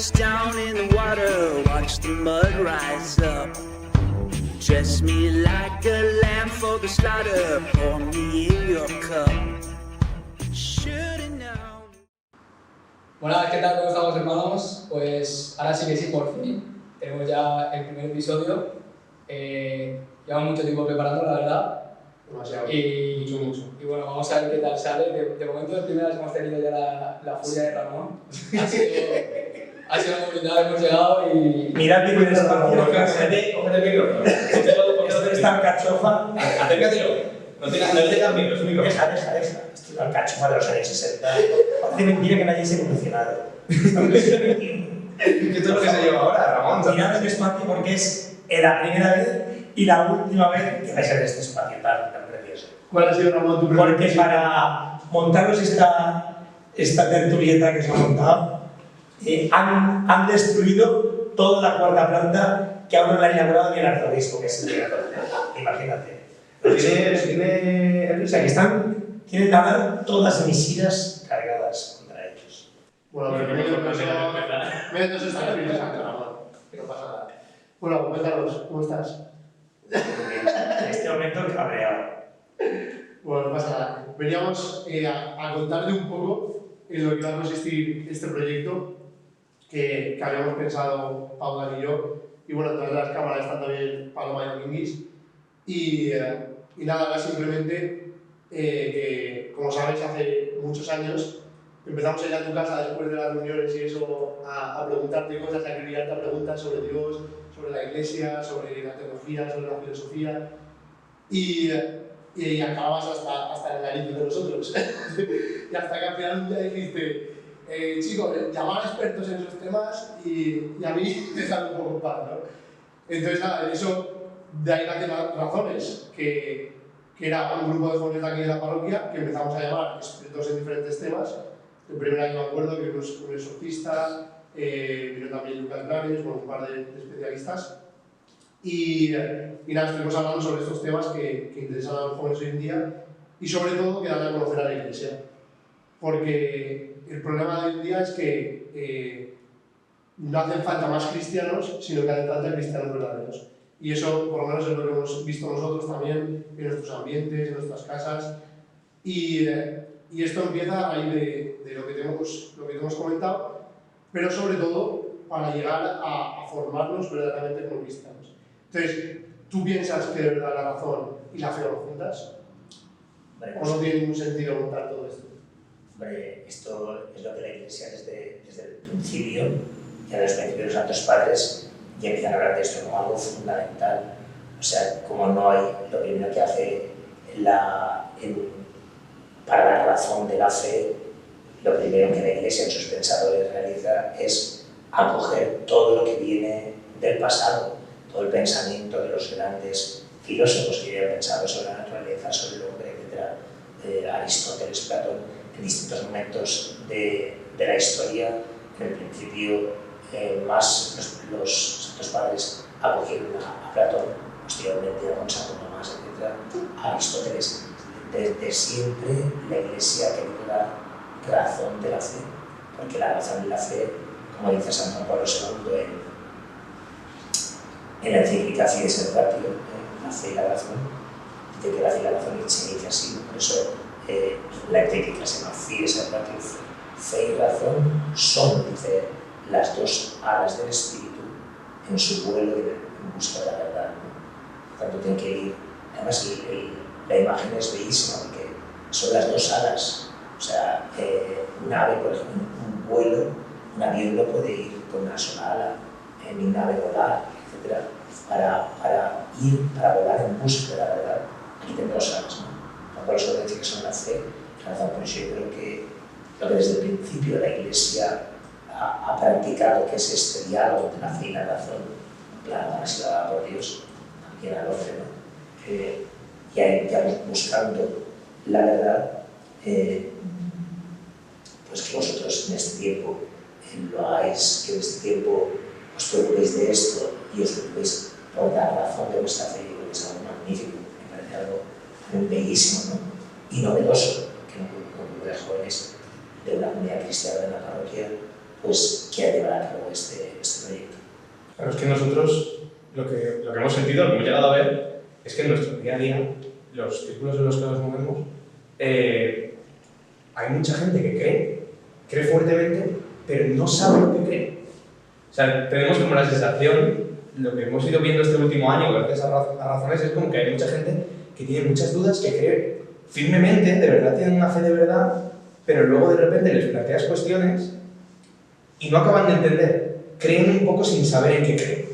face down in the water, watch the mud rise up. Dress me like a lamb for the slaughter, pour me in your cup. Should've known. Buenas, ¿qué tal? ¿Cómo estamos, hermanos? Pues ahora sí que sí, por fin. Tenemos ya el primer episodio. Llevamos mucho tiempo preparando, la verdad. Demasiado. Mucho. Y bueno, vamos a ver qué tal sale. De momento, de primeras hemos tenido ya la furia de Ramón. Ha sido muy brutal, hemos llegado y... Mirad bien el espacio. Cógete el micrófono. Esto está alcachofa. Acércatelo. No tengas miedo, es un micrófono. Deja. Esto es la alcachofa de los años 60. Parece mentira que no hayáis evolucionado. ¿Qué es lo que se lleva ahora, Ramón? Mirad el espacio porque es la primera vez y la última vez que vais a ver este espacio tan precioso. ¿Cuál ha sido, Ramón, tu primer Porque para montaros esta tertulieta que se ha montado, han destruido toda la cuarta planta que aún no la ha inaugurado ni el arzobispo, que es el director. Imagínate. ¿Tiene O sea, que tienen nada todas mis iras cargadas contra ellos. Bueno, bienvenidos a esta Espíritu Santo, Ramón. No pasa nada. Bueno, cuéntanos, ¿cómo estás? En este momento cabreado. Bueno, no pasa nada. Veníamos a contarle un poco en lo que va a consistir este proyecto que habíamos pensado Paula y yo. Y bueno, detrás de las cámaras están también Paloma y Dominguis. Y nada, ahora simplemente que, como sabéis, hace muchos años empezamos a ir a tu casa después de las reuniones y eso a preguntarte cosas, a enviarte preguntas sobre Dios, sobre la iglesia, sobre la teología, sobre la filosofía y acababas hasta el nariz de nosotros. Y hasta que al final un día dijiste, chicos, llamar a expertos en esos temas y a mí dejarme un poco en paz, ¿no? Entonces nada, eso de ahí nacen las razones, que era un grupo de jóvenes de aquí de la parroquia que empezamos a llamar expertos en diferentes temas. El primer año me acuerdo que un exorcista, vino también Lucas Blanes, bueno, un par de especialistas. Y nada, estuvimos hablando sobre estos temas que interesan a los jóvenes hoy en día y sobre todo que dan a conocer a la iglesia. Porque el problema de hoy en día es que no hacen falta más cristianos, sino que hacen falta cristianos verdaderos. Y eso, por lo menos, es lo que hemos visto nosotros también en nuestros ambientes, en nuestras casas. Y esto empieza a raíz de lo que te hemos comentado, pero sobre todo para llegar a formarnos verdaderamente como cristianos. Entonces, ¿tú piensas que de verdad la razón y la fe van juntas? ¿O no tiene ningún sentido montar todo esto? Hombre, esto es lo que la Iglesia desde el principio, ya desde los principios de los Santos Padres, ya empiezan a hablar de esto como algo fundamental. O sea, como no hay, lo primero que hace para dar razón de la fe, lo primero que la Iglesia en sus pensadores realiza es acoger todo lo que viene del pasado, todo el pensamiento de los grandes filósofos que habían pensado sobre la naturaleza, sobre el hombre, etc. Aristóteles, Platón, en distintos momentos de la historia. En el principio, más los santos padres acogieron a Platón, posteriormente a Santo Tomás, etc. A Aristóteles. Desde siempre la Iglesia ha querido dar razón de la fe, porque la razón de la fe, como dice San Juan Pablo II en la encíclica Fides et Ratio, la fe y la razón, dice que la fe y la razón se inicia así, por eso la encíclica se llama Fides et Ratio. Fe y razón son, dice, las dos alas del espíritu en su vuelo en busca de la verdad, ¿no? Por tanto, tienen que ir. Además, la imagen es bellísima porque son las dos alas. O sea, un ave, por ejemplo, un avión no puede ir con una sola ala, ni un ave volar, etc. Para volar en busca de la verdad, aquí tenemos dos alas, ¿no? Por eso dice que son la fe y la razón. Por eso yo creo que lo que desde el principio la Iglesia ha practicado, que es este diálogo entre la fe y la razón, claro, así dada por Dios, también al hombre, ¿no? Ya buscando la verdad, pues que vosotros en este tiempo lo hagáis, que en este tiempo os preocupéis de esto y os preocupéis por dar razón de vuestra fe, y es algo magnífico, me parece algo muy bellísimo, ¿no? Y novedoso, que un grupo de jóvenes de una comunidad cristiana de la parroquia pues quiera llevar a cabo este proyecto. Claro, es que nosotros lo que hemos sentido, lo que hemos llegado a ver, es que en nuestro día a día, los círculos en los que nos movemos, hay mucha gente que cree fuertemente, pero no sabe lo que cree. O sea, tenemos como la sensación, lo que hemos ido viendo este último año, gracias a razones, es como que hay mucha gente que tiene muchas dudas, que cree firmemente, de verdad tienen una fe de verdad, pero luego de repente les planteas cuestiones y no acaban de entender. Creen un poco sin saber en qué creen.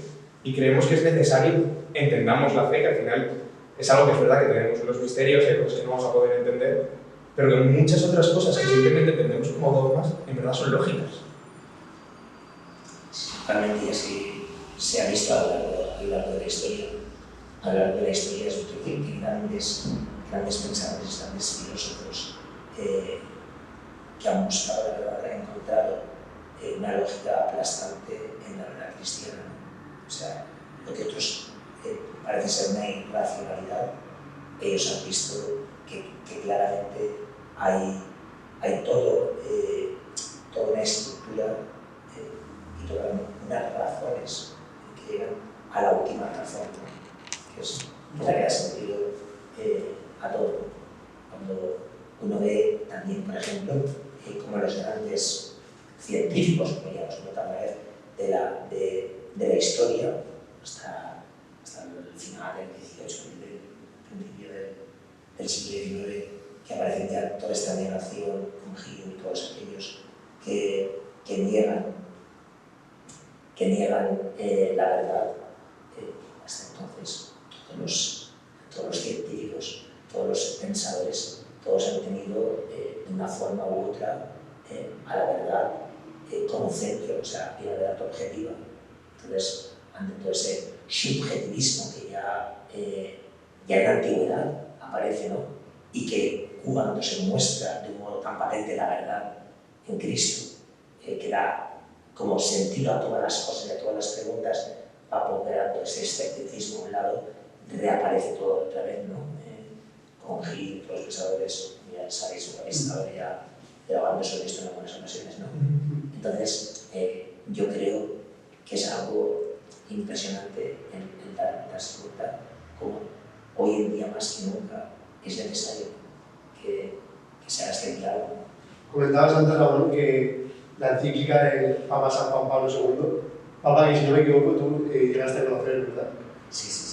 Y creemos que es necesario entendamos la fe, que al final es algo que es verdad que tenemos unos misterios, hay cosas que no vamos a poder entender, pero que muchas otras cosas que simplemente entendemos como dogmas, en verdad son lógicas. Realmente, y así se ha visto a lo largo de la historia. A lo largo de la historia es que grandes pensadores, grandes filósofos que han buscado la verdad, han encontrado una lógica aplastante en la verdad cristiana. O sea, lo que otros parece ser una irracionalidad, ellos han visto que claramente hay toda una estructura y todas unas razones que llegan a la última razón, ¿no? Que es la que da sentido a todo. Cuando uno ve también, por ejemplo, como los grandes científicos, como ya hemos notado una vez, de la historia, hasta el final del XVIII, principio del siglo XIX, que aparecen ya toda esta negación con Hume y todos aquellos que niegan la verdad. Hasta entonces, todos los científicos, todos los pensadores, todos han tenido de una forma u otra a la verdad como centro, o sea, la verdad objetiva. Entonces, ante todo ese subjetivismo que ya en la antigüedad aparece, ¿no? Y que cuando se muestra de un modo tan patente la verdad en Cristo, que da como sentido a todas las cosas y a todas las preguntas, va ponderando ese escepticismo a un lado, reaparece todo otra vez, ¿no? Con Gil, los pensadores, ya sabéis, lo habéis estado ya grabando sobre esto en algunas ocasiones, ¿no? Entonces, yo creo que es algo impresionante en darse cuenta como hoy en día más que nunca es necesario que se haga este diálogo. Comentabas antes, Ramón, que la encíclica del Papa San Juan Pablo II, Papa que si no me equivoco tú llegaste a conocer, ¿verdad? Sí.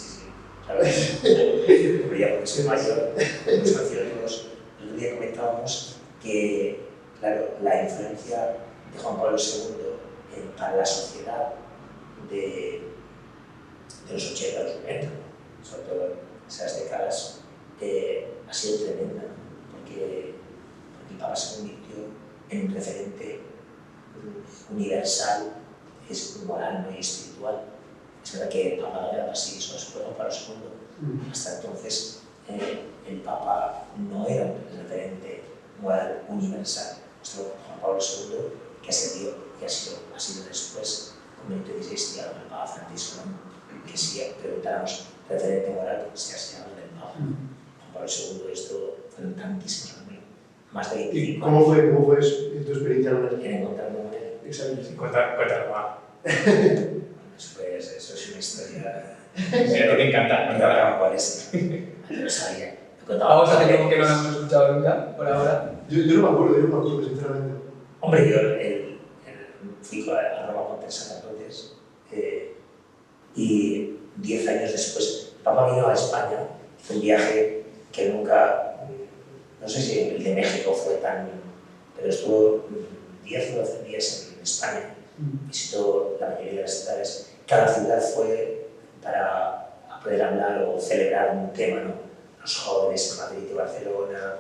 Claro. Pero ya porque soy mayor, hemos conocido todos. El otro día comentábamos que, claro, la influencia de Juan Pablo II para la sociedad de los 80, los 90, sobre todo en esas décadas, ha sido tremenda, porque el Papa se convirtió en un referente universal, es moral, no y espiritual. Es verdad que el Papa no quedaba así, solo se fue Juan Pablo II. Hasta entonces, el Papa no era un referente moral universal. Juan Pablo II, que ascendió, que ha sido después, con Benito XVI, y ahora el Papa Francisco, ¿no? Que si preguntáramos referente moral, se habla del Papa. Juan Pablo II, esto fueron tantísimos años, más de 25 años. ¿Cómo fue tu experiencia con él? En encontrarme con él. Exacto. Cuéntalo, va. Eso es una historia. Sí, a ti te encanta. Cuéntala, ¿cuál es? No lo sabía. Vamos a tener que no lo hemos escuchado nunca, por ahora. Yo no me acuerdo, sinceramente. Hombre, yo fui a Roma con 3 sacerdotes y 10 años después, el Papa vino a España, hizo un viaje que nunca, no sé si el de México fue tan, pero estuvo 10 o 12 días en España, visitó la mayoría de las ciudades. Cada ciudad fue para poder hablar o celebrar un tema, ¿no? Los jóvenes en Madrid y Barcelona,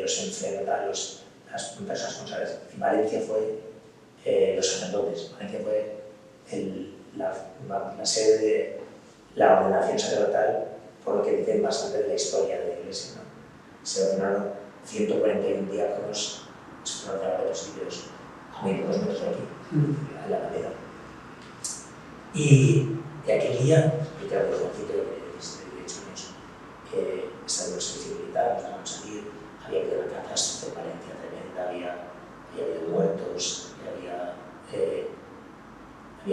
los enfermos, las personas consagradas. En Valencia fue los sacerdotes. Valencia fue la sede de la ordenación sacerdotal, por lo que dicen bastante de la historia de la Iglesia, ¿no? Se ordenaron 141 diáconos, se fueron a los sitios a muy pocos metros de aquí, en la Alameda. Y aquel día, yo creo que jovencito de 18 años, estaba en el servicio militar, nos dejaron salir, había habido una catástrofe en Valencia tremenda, había habido muertos, había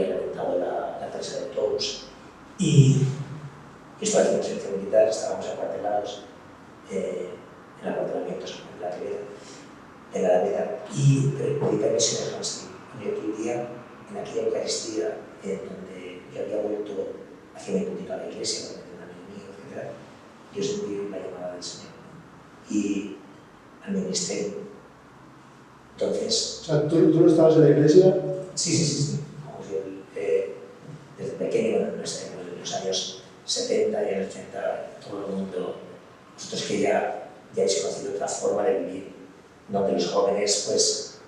habían reventado la empresa de autobús. Y esto hace un servicio militar, estábamos acuartelados en acuartelamientos en la Quevedo, en la Alameda, y pedí permiso de Hansen. Y aquel día, en aquella Eucaristía, en donde yo había vuelto hacia mi culto a la iglesia, con un amigo mío, etc., yo sentí la llamada del Señor y al ministerio. Entonces... O sea, ¿tú no estabas en la iglesia? Sí. Vamos, yo desde pequeño, en los años 70 y años 80, todo el mundo, vosotros que ya habéis conocido otra forma de vivir, donde los jóvenes, pues,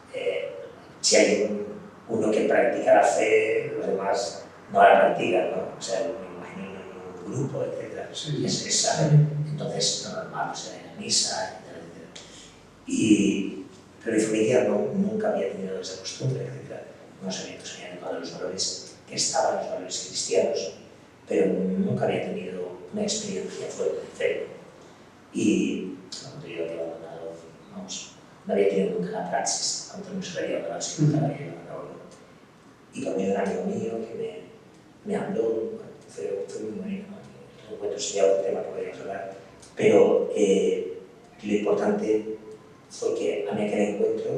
si hay uno que practica la fe, los demás no la practican, ¿no? O sea, me imagino en un grupo, etc. Sí. Entonces, no normal, o sea, en la misa, etc. Pero mi familia nunca había tenido esa costumbre, etc. No sabía que se habían educado los valores que estaban, los valores cristianos, pero nunca había tenido una experiencia fuerte de fe. Y cuando yo había abandonado, vamos, no había tenido nunca la praxis, aunque no se había abandonado, sino nunca la había abandonado. Y por medio de un amigo mío que me habló, fue muy bonito, ¿no? Bueno, sería otro tema que podríamos hablar, pero lo importante fue que a mí aquel encuentro,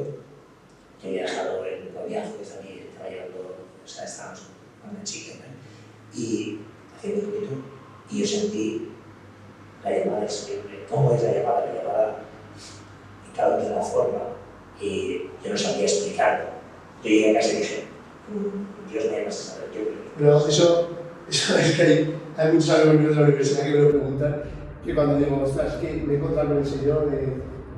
que había dejado el noviazgo, que estaba llevando, o sea, estábamos con una chica, ¿no? Y hacía un encuentro, y yo sentí la llamada del Señor. ¿Cómo es la llamada? La llamada, y cada uno de una forma, y yo no sabía explicarlo. Yo llegué a casa y dije, Dios me llama a saber, yo creo. Pero eso es que hay muchos amigos de la universidad que me lo preguntan, que cuando digo, ostras, que me he encontrado con el Señor,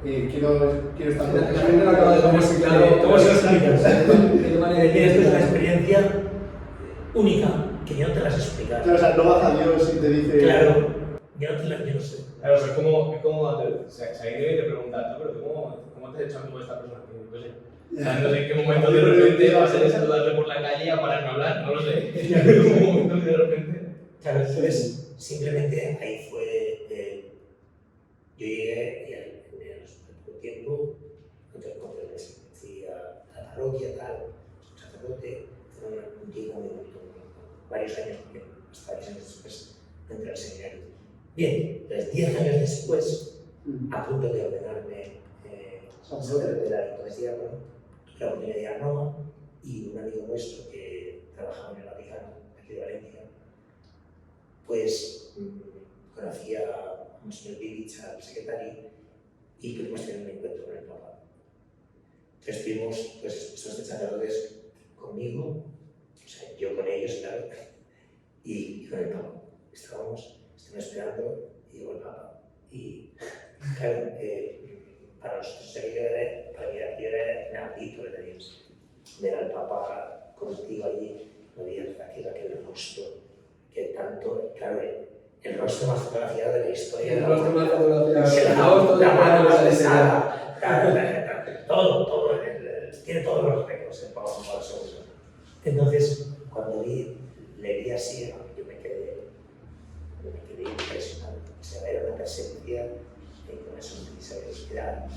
quiero estar con La gente no acaba de comerse claro. ¿Cómo se lo explicas? Esto es una experiencia única, que yo no te las he explicado. Claro, o sea, no vas a Dios y te dice... Claro, yo no sé. Claro, es como o sea, si alguien te pregunta, pero ¿cómo te has hecho amigo de esta persona? No sé. O sea, no sé en qué momento de repente vas a saludarle por la calle y a pararme a hablar, no lo sé. En un momento que de repente... Claro, entonces, simplemente ahí fue... yo llegué y al poco tiempo, entonces fui a la parroquia, tal, un sacerdote, fue un tiempo muy bonito, varios años, porque hasta 10 años después entré al seminario. Bien, entonces 10 años después, a punto de ordenarme sacerdote, entonces diácono, tuve la oportunidad de ir a Roma, y un amigo nuestro que trabajaba en el Vaticano, aquí de Valencia, pues conocía a Monseñor Bilic, al secretario, y pudimos tener un encuentro con el Papa. Entonces estuvimos, pues, estos sacerdotes conmigo, o sea, yo con ellos, claro, y con el Papa. Estuvimos esperando y llegó el Papa. Y, claro, para nosotros para mí era inaudito ver al Papa contigo allí, no había aquel rostro que tanto, claro, el rostro más fotografiado de la historia. El rostro más fotografiado. La mano más pesada. Todo. Tiene todos los récords el Papa Juan Pablo II. Entonces, cuando le vi así, yo me quedé impresionado. O sea, era una presencia con una sonrisa que era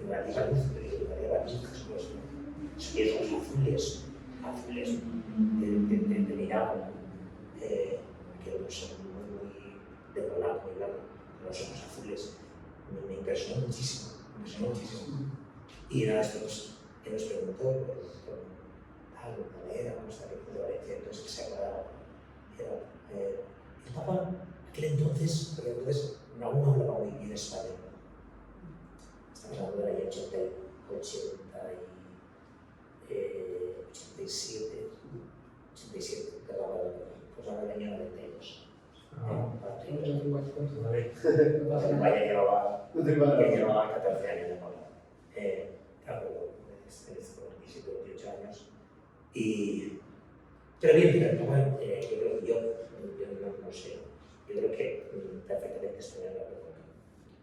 una diva luz, esos ojos azules de mirada, que son muy de blanco, los ojos azules, me impresionó muchísimo. Y nada, esto él nos preguntó por dónde éramos, de Valencia, entonces se acordaba. El Papa, aquel entonces, porque entonces aún no hablaba muy bien español. Estamos hablando del año 87, que hablaba pues ahora el año 92. Vaya llevaba 14 años de Papa. Claro, con 17 o 18 años. Pero bien, el Papa, yo no sé, yo creo que perfectamente español la pregunta.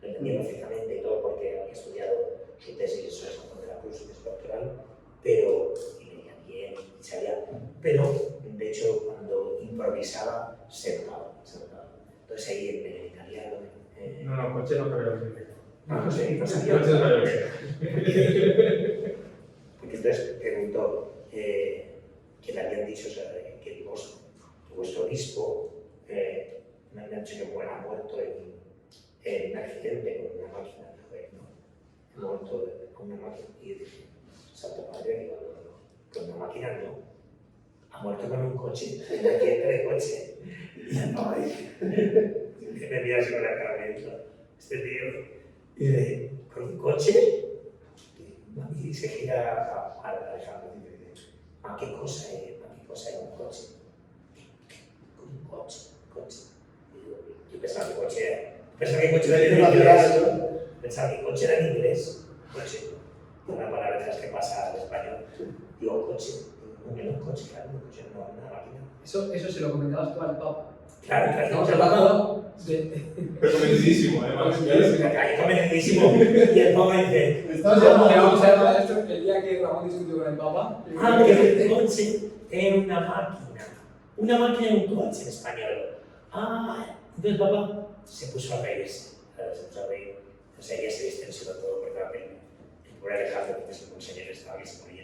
Lo entendía perfectamente y todo porque había estudiado su tesis sobre San Juan de la Cruz, que es doctoral, pero leía bien, sabía, pero de hecho cuando improvisaba se notaba. Entonces ahí en el italiano... No, coche no creo que sea. No sé, no sabía. Coche no creo que sea. Porque entonces preguntó, que le habían dicho, o sea, que vuestro obispo me han dicho que ha muerto en un accidente con una máquina, ¿no? Ha muerto con una máquina. Y yo dije, Santo Padre, digo, no, con una máquina no. Ha muerto con un coche, en un accidente de coche. Y ya no, me mira así con la cara y digo, este tío, y dice, ¿con un coche? Y se gira a Alejandro y dice, ¿a qué cosa era un coche? Un coche. Y yo pensaba que coche era en inglés. Pensaba que coche era en inglés. Coche. Una palabra de las que pasa al español. Digo, coche. Un coche, claro, un coche, no una máquina. Eso se lo comentabas tú al Papa. Claro. Estamos hablando de... Recomendadísimo, además. Recomendadísimo. Y el Papa dice, Estás Le llamando. vamos a llamar a esto el día que Ramón discutió con el Papa. que el coche era una máquina en un coche en español. Entonces el Papa se puso a reírse, o sea, ya se distensionó todo porque el pobre Alejandro, que es un señor, estaba que se moría.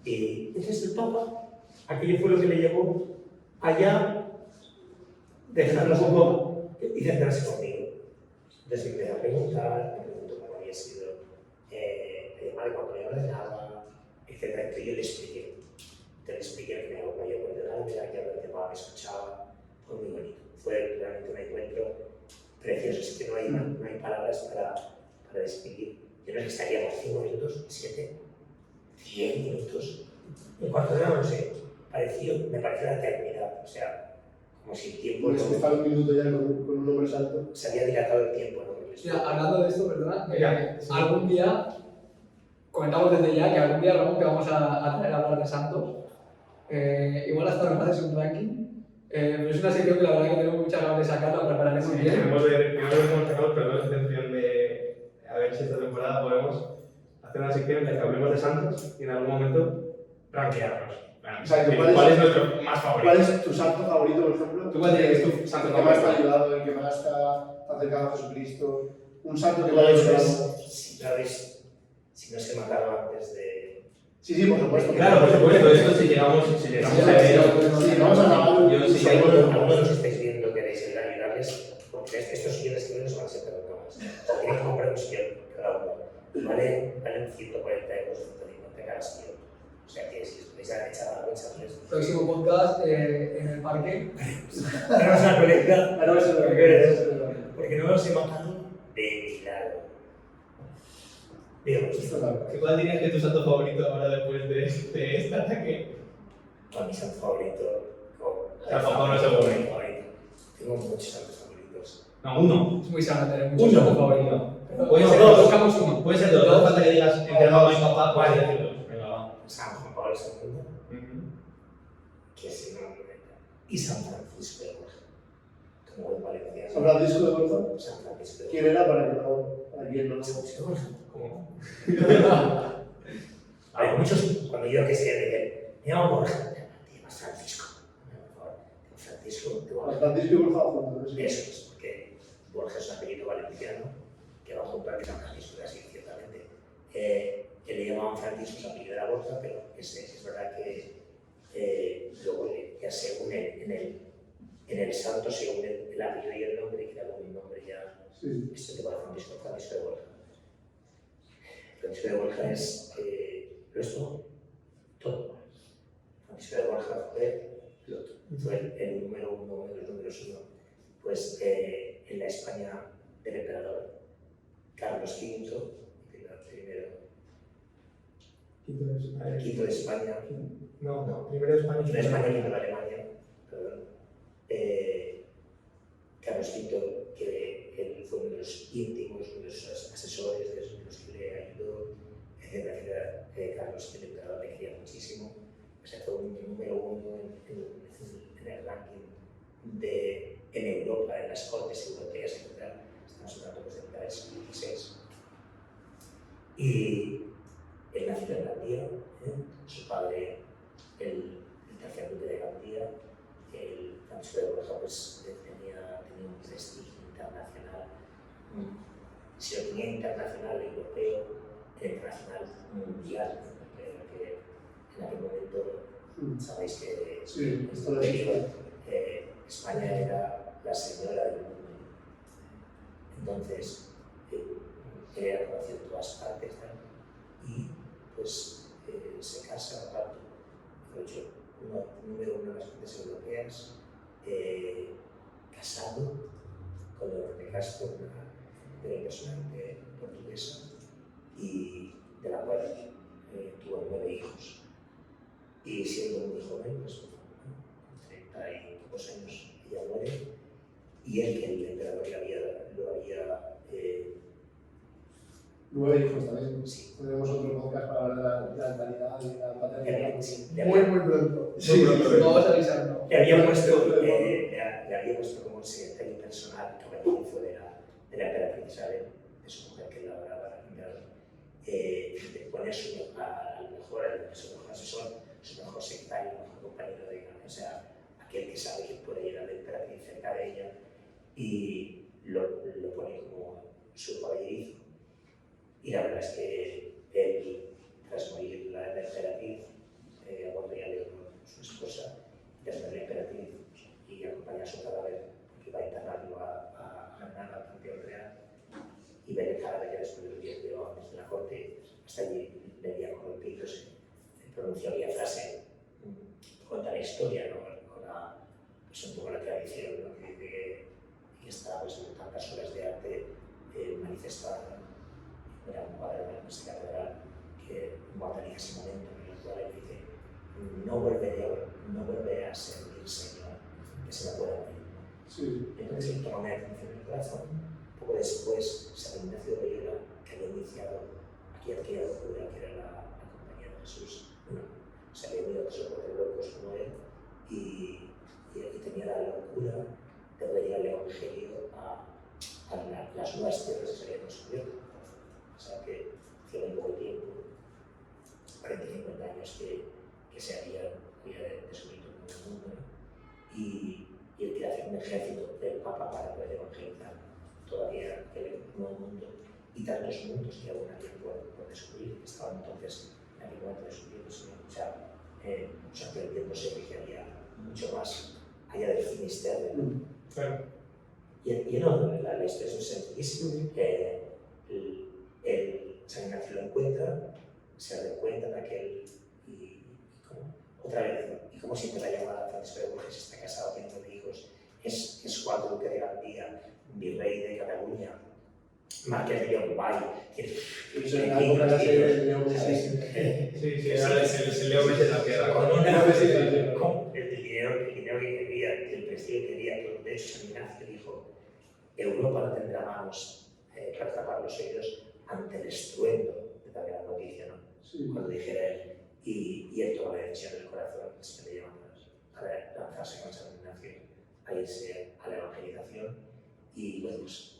Y entonces el Papa, aquello fue lo que le llevó allá, dejarlo un poco y centrarse conmigo. Entonces me empezó a preguntar, me preguntó cómo había sido además cuando me ordenaba, etc. Entonces yo le expliqué. Te expliqué que me había ordenado, que el tema me escuchaba, fue muy bonito. Fue realmente un encuentro precioso, es que no hay palabras para describir. Yo no sé, estaríamos 5 minutos, 7, 10 minutos, un cuarto de hora, no sé, me pareció la eternidad, o sea, como si el tiempo Pues estar un minuto ya con un hombre santo. se había dilatado el tiempo, ¿no? Mira, hablando de esto, perdona, Sí. algún día, comentamos desde ya que algún día, Ramón, te vamos a traer a hablar de santos. Igual hasta nos haces un ranking. Pero es una sección que la verdad que tenemos muchas ganas de sacar, la prepararemos bien. Queremos ver cómo sacamos, pero no es intención de a ver si esta temporada podemos hacer una sección en la que hablemos de santos y en algún momento rankearlos. Exacto, ¿Cuál es nuestro más favorito? ¿Cuál es tu santo favorito, por ejemplo? ¿Tú cuál dirías que es tu santo ¿El que más te ha favorito? ayudado, el que más te ha acercado a Jesucristo? Un santo que No, vaya eso a es, si no se mataron antes de... Sí, por supuesto. Claro, por supuesto, esto si llegamos a ello. Sí, vamos a acabar. Yo sí que hay Algunos de los que estáis viendo queréis ayudarles, porque estos sillones que ven no van a ser perdonados. O tienen que comprar un sillón cada uno. Valen 140 euros, 150 cada sillón. O sea que si os podéis echar algo, echarles. Próximo podcast en el parque. Tenemos una colecta. Ahora eso es lo que quieres. Porque no los he matado de milagro. Digamos, ¿Cuál dirías que es tu santo favorito ahora después de este ataque? para mi santo favorito. San Juan Pablo II. Tengo muchos santos favoritos. No, uno. Es muy sano tener muchos Uno. santos favoritos. Puede No, ser dos, dos. buscamos uno. Puede ser dos. No hace falta que digas entre mamá y papá, puedes decir dos. Venga, va. San Juan Pablo II, que es un nombre. Y San Francisco de Borja. Como buen valenciano. San Francisco de Borja. San Francisco de ¿Quién era para quien no Borja. San Francisco de Borja. ¿Cómo? Hay muchos, cuando yo que sé, me llamo Borja, te llamas Francisco. Por favor, Francisco de Borja. Francisco y Borja juntos. Eso es, porque Borja es un apellido valenciano que va junto a San Francisco de Asís, ciertamente. Que le llamaban Francisco, su apellido era Borja, pero es verdad que luego ya según en el santo, según el apellido y el nombre, que era un nombre ya, Sí. este tipo de Francisco de Borja. Francisco de Borja es todo. Francisco de Borja fue el número uno de los números uno, pues en la España del emperador Carlos V, quinto de España, No, primero de España. quinto de España, quinto de Alemania, perdón. Carlos V, que él fue uno de los íntimos, uno de los asesores, de los que le ayudó, etcétera. Carlos, el emperador, le quería muchísimo. O sea, fue un número uno en el ranking en Europa, en las cortes europeas, etc. Estamos hablando de el siglo XVI. Y él nació en Gandía, su padre, el tercer duque de Gandía, el Francisco de Borja, pues tenía un prestigio internacional. Si lo tenía internacional, europeo, internacional, mundial, porque en aquel momento Sabéis que Sí, esto lo sé. España era la señora del mundo. Entonces, era conocido en todas partes, ¿no? Y pues se casa rápido. De hecho, número uno de las fuentes europeas, casado con Leonor de Castro, una impresionante portuguesa, y de la cual tuvo 9 hijos. Y siendo muy joven, pues con 30 y pocos años, ella muere, y él, que el emperador lo había 9 hijos también. sí, Tenemos otro podcast para hablar de la natalidad y la paternidad. sí, Muy pronto. Sí, no vas a avisar, ¿no? le había puesto como secretario personal, que hizo de la emperatriz Isabel, de su mujer, que la adoraba, pone a lo mejor su mejor asesor, su mejor secretario, su mejor compañero de vida, o sea, aquel que sabe que puede llegar a la emperatriz cerca de ella, y lo pone como su caballerizo. Y la verdad es que él, tras morir la emperatriz, aguardaría a Leonor, su esposa, tras morir la emperatriz y acompañar a su cadáver, que va a enterrarlo a Granada, al Panteón Real, y ver el cadáver ya después de los 10 años de la corte, hasta allí vería corrompido, se pronunció aquella frase, cuenta la historia, ¿no? Pues un poco la tradición, ¿no? que está pues, en tantas obras de arte manifestada. Era un cuadro de nuestra catedral que guardaría ese momento en el cual él dice: no volveré a ser el Señor, que se me pueda morir. Sí. Entonces él toma una decisión en el corazón. Poco después, San Ignacio de Loyola, que había iniciado aquella locura que era la compañía de Jesús, se había unido a otros locos como él y tenía la locura de predicar el Evangelio a las nuevas tierras que se habían descubierto. O sea que hace muy poco tiempo, 40 y 50 años, que se había descubierto el mundo, ¿no? Y él quería hacer un ejército del Papa para poder evangelizar todavía el nuevo mundo y tantos mundos que aún había por descubrir, que estaban entonces en aquel momento descubriéndose, perdiéndose, que había mucho más allá del Finisterre. Claro. Y no, la historia es sencillísima. San Ignacio lo encuentra, se da cuenta de aquel y como, otra vez, y como siempre la llamada Francisco de Borges, está casado, tiene 9 hijos, es cuarto duque de Gandía, virrey de Cataluña, marqués de Uruguay. Eso era algo para ser Leo Messi. Sí, ahora se leo Messi en la tierra. Con el dinero que quería, el prestigio que quería. De hecho, San Ignacio dijo: Europa no tendrá manos para tapar los oídos ante el estruendo de tal gran noticia, ¿no? Sí. Cuando dijera él, y él toma la decisión del corazón, se le llama para lanzarse con San Ignacio a irse a la evangelización, y bueno, pues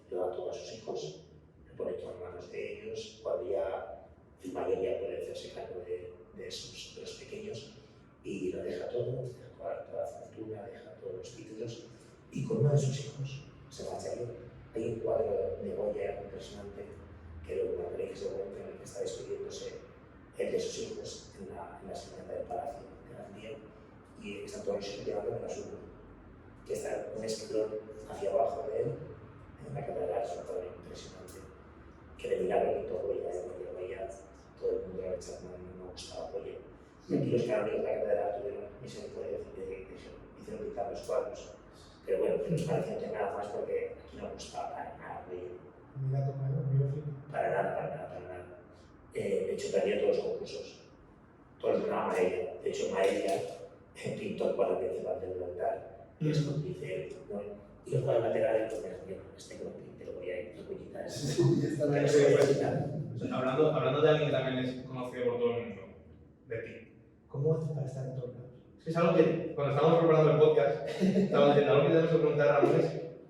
lo da todo a sus hijos, lo pone todo en manos de ellos, cuando ya el mayor ya puede hacerse cargo de los pequeños, y lo deja todo, deja toda la fortuna, deja todos los títulos, y con uno de sus hijos se marcha yo. Hay un cuadro de Goya impresionante que lo guardaréis de momento en el que está despidiéndose el de sus hijos en la esquina del Palacio de Gandía, y están todos los hijos llevando menos uno, que está un escalón hacia abajo de él en la catedral. Es un cuadro impresionante que de milagro pintó Goya, porque Goya todo el mundo lo rechazó, no gustaba Goya. Y aquí los canónigos de la catedral tuvieron misericordia de hicieron pintar los cuadros. Pero bueno, que nos parecía que nada más porque aquí no gustaba para nada Goya. Para nada. De hecho, perdió todos los concursos. Todos los ganaba Maella. De hecho, Maella pintó el cuadro principal del altar, que es como dice él, ¿no? Y los cuadros laterales, pues este con te lo voy a ir, Hablando de alguien que también es conocido por todo el mundo, de ti. ¿Cómo haces para estar en todos lados? Es algo que, cuando estábamos preparando el podcast, estábamos diciendo, algo que tenemos que preguntar a Ramón es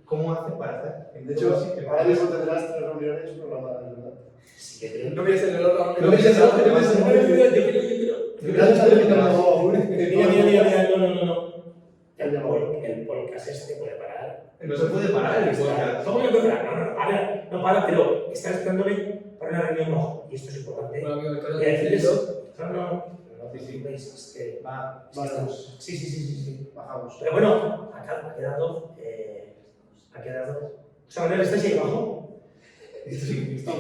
¿cómo haces para estar en De todos hecho, sitios? ahora mismo tendrás 3 reuniones programadas, ¿verdad? Sí, que creo. No quieres el reloj, No pienses en algo, yo Gracias a Dios que no aún. Mira, no. El podcast este puede parar. No se puede parar el podcast. No para, pero está esperándome para una reunión. Y esto es importante. Bueno, amigo, Voy a decirles, no Sí, sí. ¿Veis? Es que Va. Vale, pues sí. bajamos. Pero bueno, ha quedado. O sea, Manuel, ¿estás ahí abajo? Esto es increíble. A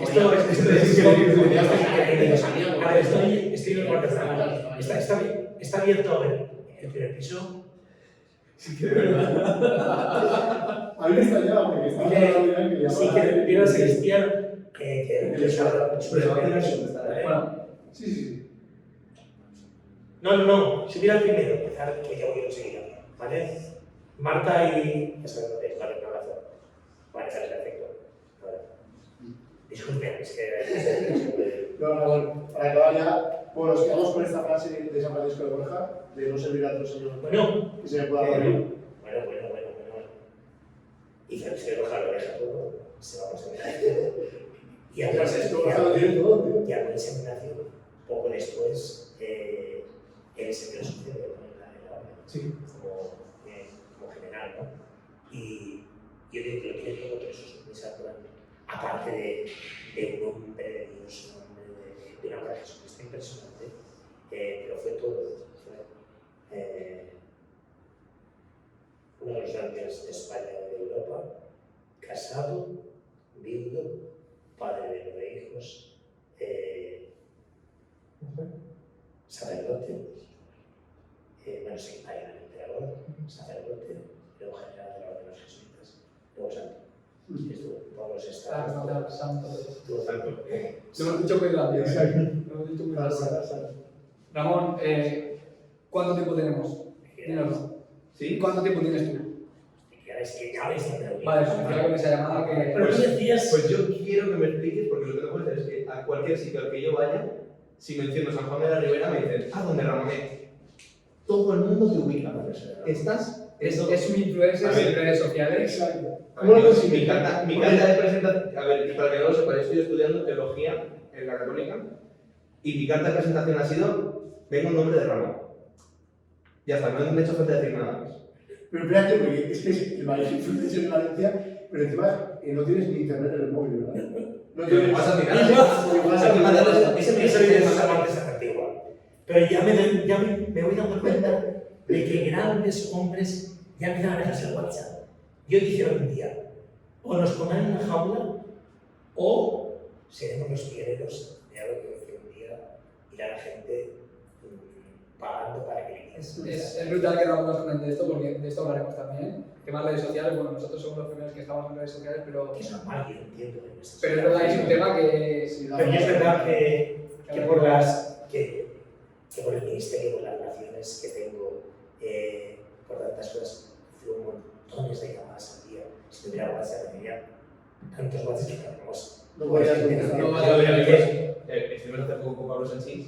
ver, estoy en el cuarto de está abierto el primer piso. Sí, que de verdad. A mí me extrañaba porque estaba hablando que Sí, que le pido a Sebastián que Bueno, Sí. No, si mira el primero, empezar que ya voy enseguida, ¿vale? Marta y... Vale, un abrazo. Vale, perfecto. Vale. Disculpen, es que... Bueno, para acabar ya, bueno, nos quedamos con esta frase de San Francisco de Borja, de no servir a otros señores Bueno, que se me pueda morir. Bueno. Y Francisco Borja lo deja todo, se va a conseguir. Y a Francisco Borja lo tiene todo, tío. Y a Luis Ignacio, poco después, él es el que lo sucede en la orden. Sí. Como general, ¿no? Y yo digo que lo tiene todo, pero eso es muy saturante. Aparte de un hombre de Dios, un hombre de una obra de Jesucristo impresionante, pero fue todo. Uno de los grandes de España y de Europa, casado, viudo, padre de 9 hijos, sacerdote, bueno, secretario del emperador, sacerdote, luego general de la orden de los jesuitas, luego santo. Estuvo en todos los estados. santo. Estuvo santo. Lo hemos dicho muy rápido. Lo hemos dicho muy rápido. Ramón, ¿cuánto tiempo tenemos? Dínoslo. ¿Sí? ¿Cuánto tiempo tienes tú? Es que ya ves, Vale, pues me con esa llamada que... Pero tú decías... Pues yo quiero que me expliques, porque lo que no puedo hacer es que a cualquier sitio al que yo vaya, si menciono San Juan de la Ribera, me dicen, ¿a dónde, Ramonet? Todo el mundo te ubica. ¿Estás? Es un influencer en redes sociales. Exacto. ¿Cómo lo consigues? Mi carta de presentación, a ver, y para que no lo sepa, yo estoy estudiando teología en la Católica, y mi carta de presentación ha sido, vengo en nombre de Ramón. Ya está, no me he hecho falta decir nada más. Pero espérate, porque es que es el mayor influencer de Valencia, pero encima no tienes ni internet en el móvil, ¿verdad? No Pero me pasa a mirar, Ese es la parte atractiva. Pero ya me voy dando cuenta de que grandes hombres ya empiezan a dejarse el WhatsApp. Yo dije hoy un día, o nos ponen en una jaula, o seremos los pioneros de algo que un día irá la gente pagando para que le Es brutal que Ramón nos comente esto, porque de esto hablaremos también. Temas de redes sociales, bueno, nosotros somos los primeros que estamos en redes sociales, pero... Es normal, yo entiendo. Pero es verdad que es un tema que... Pero es verdad que por el ministerio, por las relaciones que tengo, por tantas cosas, recibo montones de llamadas al día. Si tuviera WhatsApp, tendría tantos WhatsApp que tenemos. No podías contestar. Estuvimos hace poco con Pablo Sánchez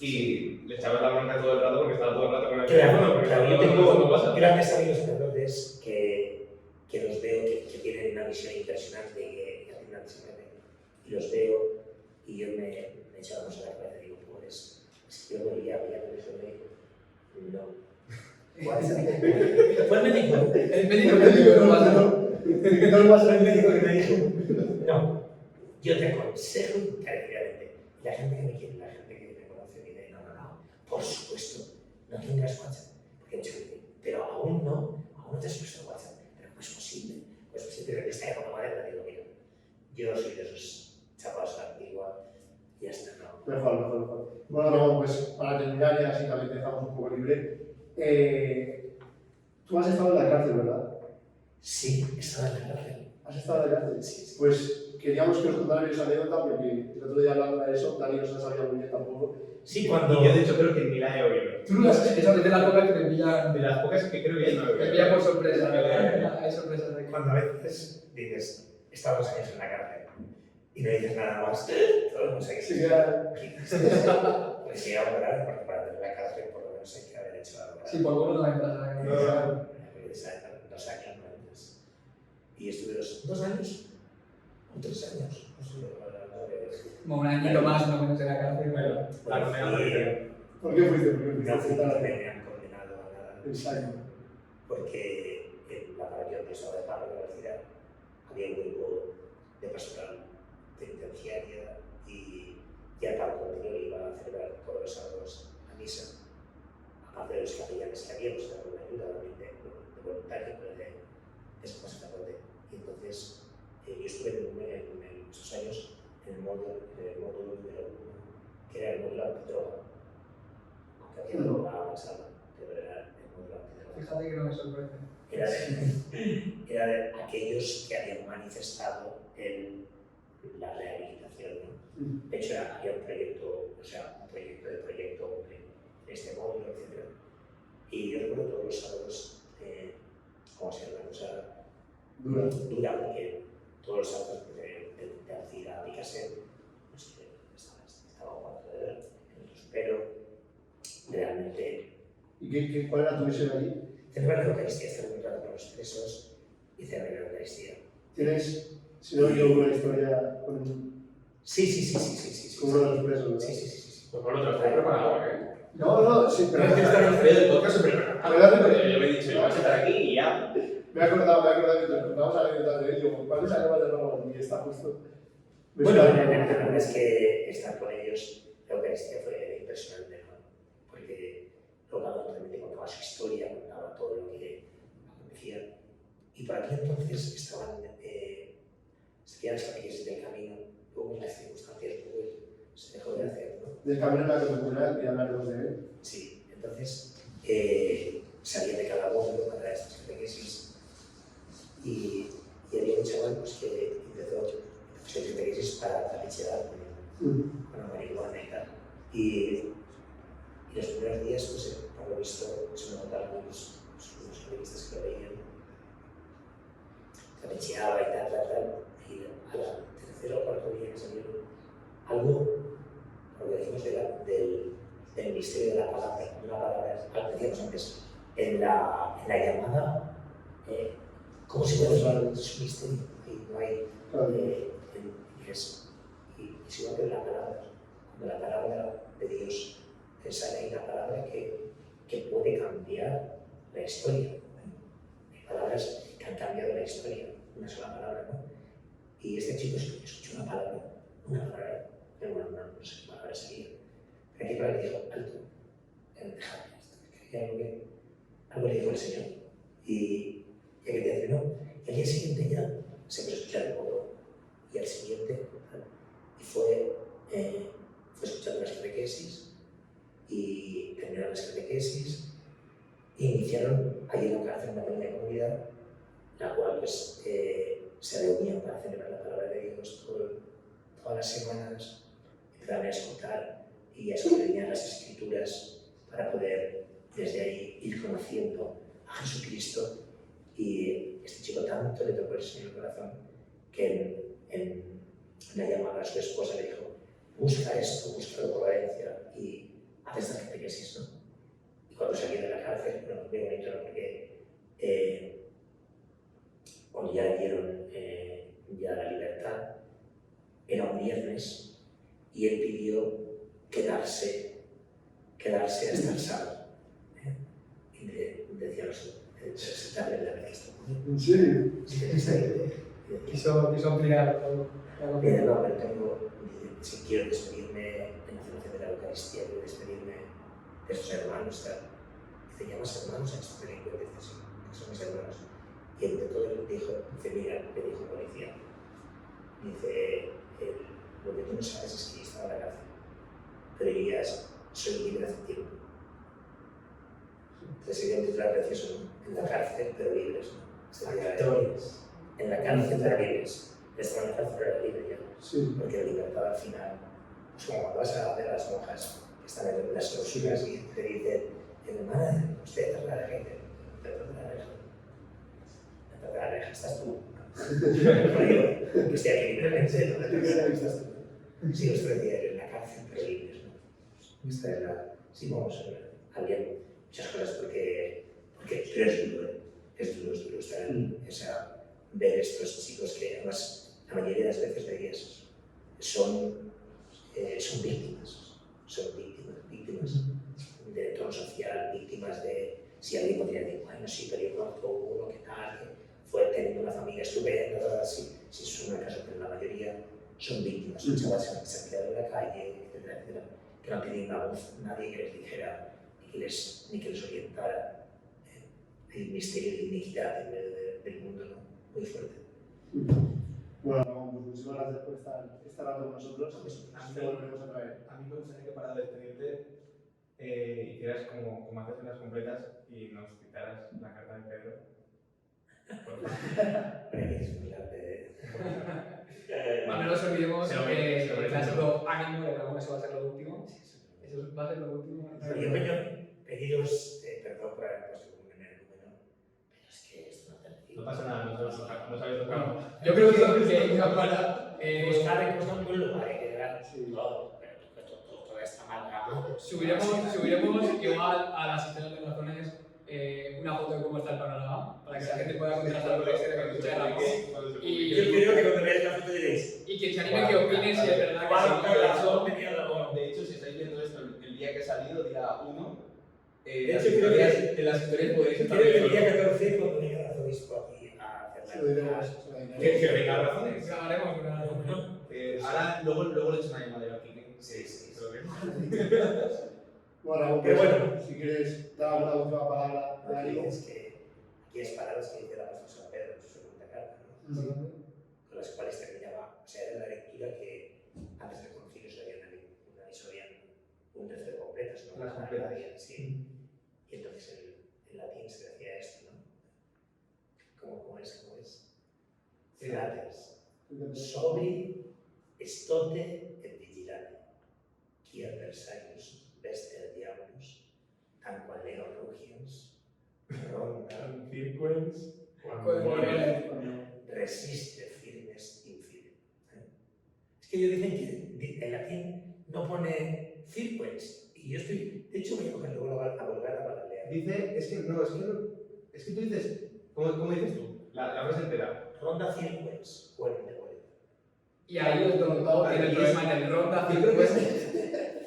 y le echaba la bronca todo el rato porque estaba todo el rato con el Claro, yo tengo grandes amigos sacerdotes que los veo que tienen una visión impresionante y que hacen una visión y los veo y yo me echo la mano a la cabeza y digo, pues, es que yo moriría, ya me dijo el médico. No. Fue el médico. El médico no pasa, ¿no? No va a ser el médico que me dijo. No. Yo te aconsejo encarecidamente. La gente que me quiere, la gente que me conoce, dice, no. Por supuesto, no tengas WhatsApp. Porque mucha gente, pero aún no te has puesto WhatsApp. Pero ¿cómo es posible? Pues posible que esta época moderna, digo, mira, yo soy de esos chapados a la antigua y ya está, ¿no? Mejor. Bueno, Ramón, pues para terminar ya así también dejamos un poco libre. Tú has estado en la cárcel, ¿verdad? Sí, estaba en la cárcel. ¿Has estado en la cárcel? Sí. Pues queríamos que os contarais esa anécdota porque el otro día hablando de eso, Dani no se sabía muy bien tampoco. Sí, cuando... Y yo de hecho creo que ni la he oído. Tú no las has Esa es de las pocas que me pillan... De las pocas que creo que ya no he Me oído. pillan por sorpresa. Hay sorpresas aquí. Cuando a veces dices, he estado 2 años en la cárcel y no dices nada más, todo el mundo se Sí, ya. Pues sí, a morar, porque para tener la cárcel por lo menos hay que haber hecho algo. Sí, por bueno no entras a la No. 2 años no entras. Y estuve 2 años o 3 años. No sé, como un añito más, no menos en la cárcel. Bueno, la condena por el ¿Por qué fuiste? no fui porque me han condenado a nada. Exacto. Porque en la parroquia donde estaba de paro de la universidad había un grupo de pastoral penitenciaria y ya para el contenido iba a celebrar todos los sábados a misa, aparte de los capellanes que habíamos, que daban una ayuda también de voluntario, pero de como sacerdote. Y entonces yo estuve en esos años en el módulo número 1, que era el módulo antidroga, aunque había droga avanzada, pero era el módulo antidroga. Fíjate que no me sorprende. Era de aquellos que habían manifestado en la rehabilitación, ¿no? De hecho, había un proyecto, en este módulo, etc. Y yo recuerdo todos los sábados, como si era una cosa dura, porque todos los sábados de hacer a Picasso, pues estaba guapo de ver, pero realmente. ¿Y cuál era tu misión allí? Celebrar la Eucaristía, estar en contacto con los presos y celebrar la Eucaristía. ¿Tienes, si no yo, una historia con Sí. con uno de los presos, ¿no? Sí. Pues bueno, te lo estoy preparado, ¿eh? No, sí, pero... Es que está en el podcast súper preparado. Yo me he dicho, vas a estar aquí y ya. Me he acordado que te contamos anécdotas de él, digo, ¿cuál es la que de Ramón? Y está justo... Bueno, la verdad es que estar con ellos, la Eucaristía fue impresionante, ¿no? Porque luego realmente contaba su historia, contaba todo lo que acontecía. Y por aquí entonces estaban, serían las catequesis del camino, luego en las circunstancias se dejó de hacer, ¿no? Del camino a la columna, y hablaremos de él. Sí, entonces salía de cada módulo para estas catequesis y había un chaval pues, que empezó catequesis para trapichear con la marihuana y tal. Y los primeros días, pues, por lo visto, se me contaron unos periodistas que lo veían, trapicheaba y tal. Y a la tercera o cuarto día que salieron, algo, lo que decimos del misterio de la palabra, una palabra, algo que decíamos antes, en la llamada, ¿cómo se puede usar su misterio? Y no hay eso. Y es igual que en la palabra, cuando la palabra de Dios sale ahí, una palabra que puede cambiar la historia. Hay palabras que han cambiado la historia, una sola palabra, ¿no? Y este chico escuchó una palabra, no sé qué palabra sería. Pero aquí para que dijo, alto, déjame esto, que hay algo le dijo el Señor. Y aquel día dice, no. Y al día siguiente ya se empezó a escuchar el modo. Y al siguiente, y fue escuchando las catequesis, y terminaron las catequesis, y iniciaron allí en la cárcel una pequeña comunidad, la cual pues, se reunían para celebrar la palabra de Dios todas las semanas, empezaron a escuchar y a escudriñar las escrituras para poder desde ahí ir conociendo a Jesucristo. Y este chico tanto le tocó el Señor el corazón que en la llamada a su esposa le dijo, busca esto, búscalo por Valencia y haz esta catequesis, ¿no? Y cuando salí de la cárcel, bueno, muy bonito, ¿no? Porque cuando ya le dieron ya la libertad, era un viernes y él pidió quedarse hasta el sábado. Y decía sentarle en la mesa. ¿En serio? Quiso ampliar todo. No, pero si quiero despedirme en la celebración de la Eucaristía, quiero despedirme de estos hermanos. Dice, ¿llamas hermanos a estos delincuentes? Dice, sí, que son mis hermanos. Y entre todo él dijo, mira, le dijo un policía, dice, lo que tú no sabes es que yo estaba en la cárcel, pero yo ya soy libre hace tiempo. Entonces sería un titular precioso, ¿no? En la cárcel, pero libres, ¿no? En la cárcel, pero libres. Estaba en la cárcel, pero libre ya. Sí. Porque la libertad al final, pues como cuando vas a ver a las monjas que están en las clausuras y te dicen, hermana, usted es la reja, la reja, estás tú. Que estoy aquí libremente. Sí, os decía, en la cárcel, pero libres, ¿no? Esta es la... Sí, vamos a ver muchas cosas porque pero es duro, es duro estar en esa, ver estos chicos que además la mayoría de las veces de ellas son víctimas del entorno social, víctimas de, si alguien podría decir, bueno, sí, pero yo conozco uno que tal, que fue teniendo una familia estupenda, si es una casa, pero la mayoría son víctimas, son chavales que se han quedado en la calle, etcétera. que no tenían una voz, nadie que les dijera ni que les orientara. Hay un misterio de iniquidad en medio del mundo, ¿no? Muy fuerte. Bueno, Ramón, pues muchísimas gracias por estar rato con nosotros. Te volveremos a traer. A mí me gustaría que para despedirte hicieras como haces en las completas y nos citaras la carta de Pedro. Por favor. Es muy grande. No nos olvidemos Se lo que merece, se lo el merece. clásico ánimo de Ramón, eso va a ser lo último. Eso va a ser lo último. Yo quiero pediros perdón por haber puesto un número, pero es que esto no te lo digo. No pasa nada, no sabes tocado. Bueno, yo creo que para Buscar cosas en buen lugar, hay que llegar todo, pero toda esta amalgama. subiremos igual a las historias de razones una foto de cómo está el panorama, para que la gente pueda contrastar con la historia que escucha de Ramón. Yo creo que cuando veáis la foto diréis, Y que se anime que opine si es verdad que ¿cuánta sí. razón tenía Ramón? De hecho, si estáis viendo esto el día que ha salido, día 1, De hecho, creo que en las historias podéis estar creo que el viendo. día 14, cuando venga el arzobispo aquí a hacer Se lo diremos. Que venga razones. Grabaremos. Ahora, luego le echo una llamada yo aquí. Sí. Lo veo. Bueno, Ramón, Pero pues, bueno. si quieres dar alguna última palabra de ánimo. Es que aquí es palabras que dice la apóstol San Pedro en su segunda carta, ¿no? Con las cuales terminaba, o sea, era la lectura que antes del concilio se habían un tercero completas, ¿no? Las completas. Sí. Y entonces en latín se decía esto, ¿no? ¿Cómo es? Fratres, sobri, estote et vigilate, qui adversarius vester diabolus, tan qual leo rugiens, ronda, Circuens. resiste firmes infide. Es que ellos dicen que en latín no pone circuens, y yo estoy, de hecho voy a coger luego a Vulgata para leer. Dice, es que tú dices, ¿cómo dices tú? La frase entera. Ronda circuens, cuerno de vuelta. Y ahí es donde todo tiene el problema en el ronda. Yo creo que es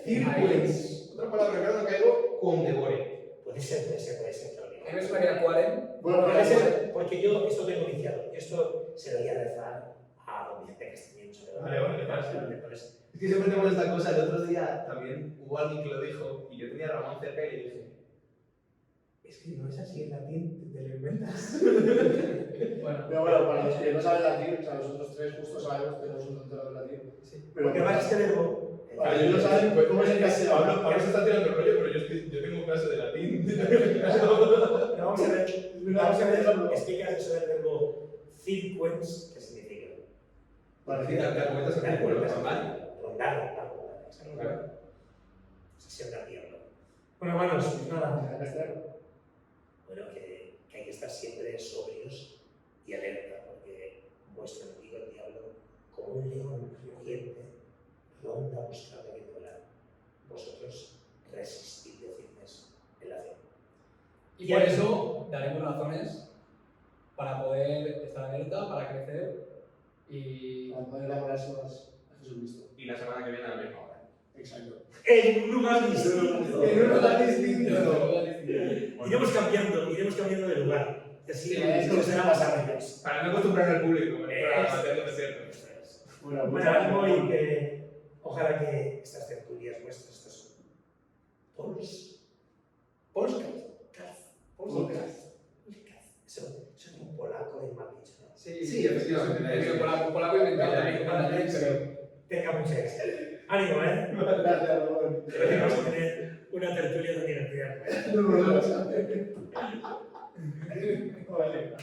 circuens. Otra palabra que ahora no caigo, con devore. Puede ser, pero A mí me suena que era cuaren. Bueno, puede pues, ser, porque yo esto tengo iniciado. Yo esto se lo voy a rezar a don Vicente Castañón sobre Vale, Entonces, Es que siempre tenemos esta cosa. El otro día también hubo alguien que lo dijo y yo tenía a Ramón cerca y le dije, es que no es así en latín, te lo inventas. Bueno, pero bueno, para los que no saben latín, o sea, nosotros tres justo sabemos, tenemos un doctorado en latín. sí. Pero porque además este verbo. para ellos no saben cómo es el castellano. Pablo se está tirando el rollo, pero yo tengo clase de latín. Vamos a ver, explicas eso del verbo circuens, ¿qué significa? Vale, Te argumentas en el cuerpo, Rondar. Sesión de diablo. Bueno, hermanos, pues nada. Bueno, que hay que estar siempre sobrios y alerta, porque vuestro enemigo, el diablo, como un león rugiente, ronda buscando a quien devorar. Vosotros resistid de firmes en la fe. Y por eso daremos razones para poder estar alerta, para crecer y. Para poder enamorarse más a Jesucristo. Y la semana que viene a la misma hora. Exacto. En un lugar distinto. En un lugar distinto. Iremos cambiando de lugar. Y así Sí, esto será más amigos. Para no acostumbrar al público, para mantenerlo desierto. Bueno, Bueno, ánimo y que ojalá que estas tertulias vuestras, estas polskas. Eso es un polaco y mal dicho, ¿no? Sí, efectivamente. Polaco inventado también, pero. Tenga mucha éxito. Ánimo, ¿eh? gracias, Ramón. Creo que vamos a tener una tertulia de universidad. No, no, no. Vale.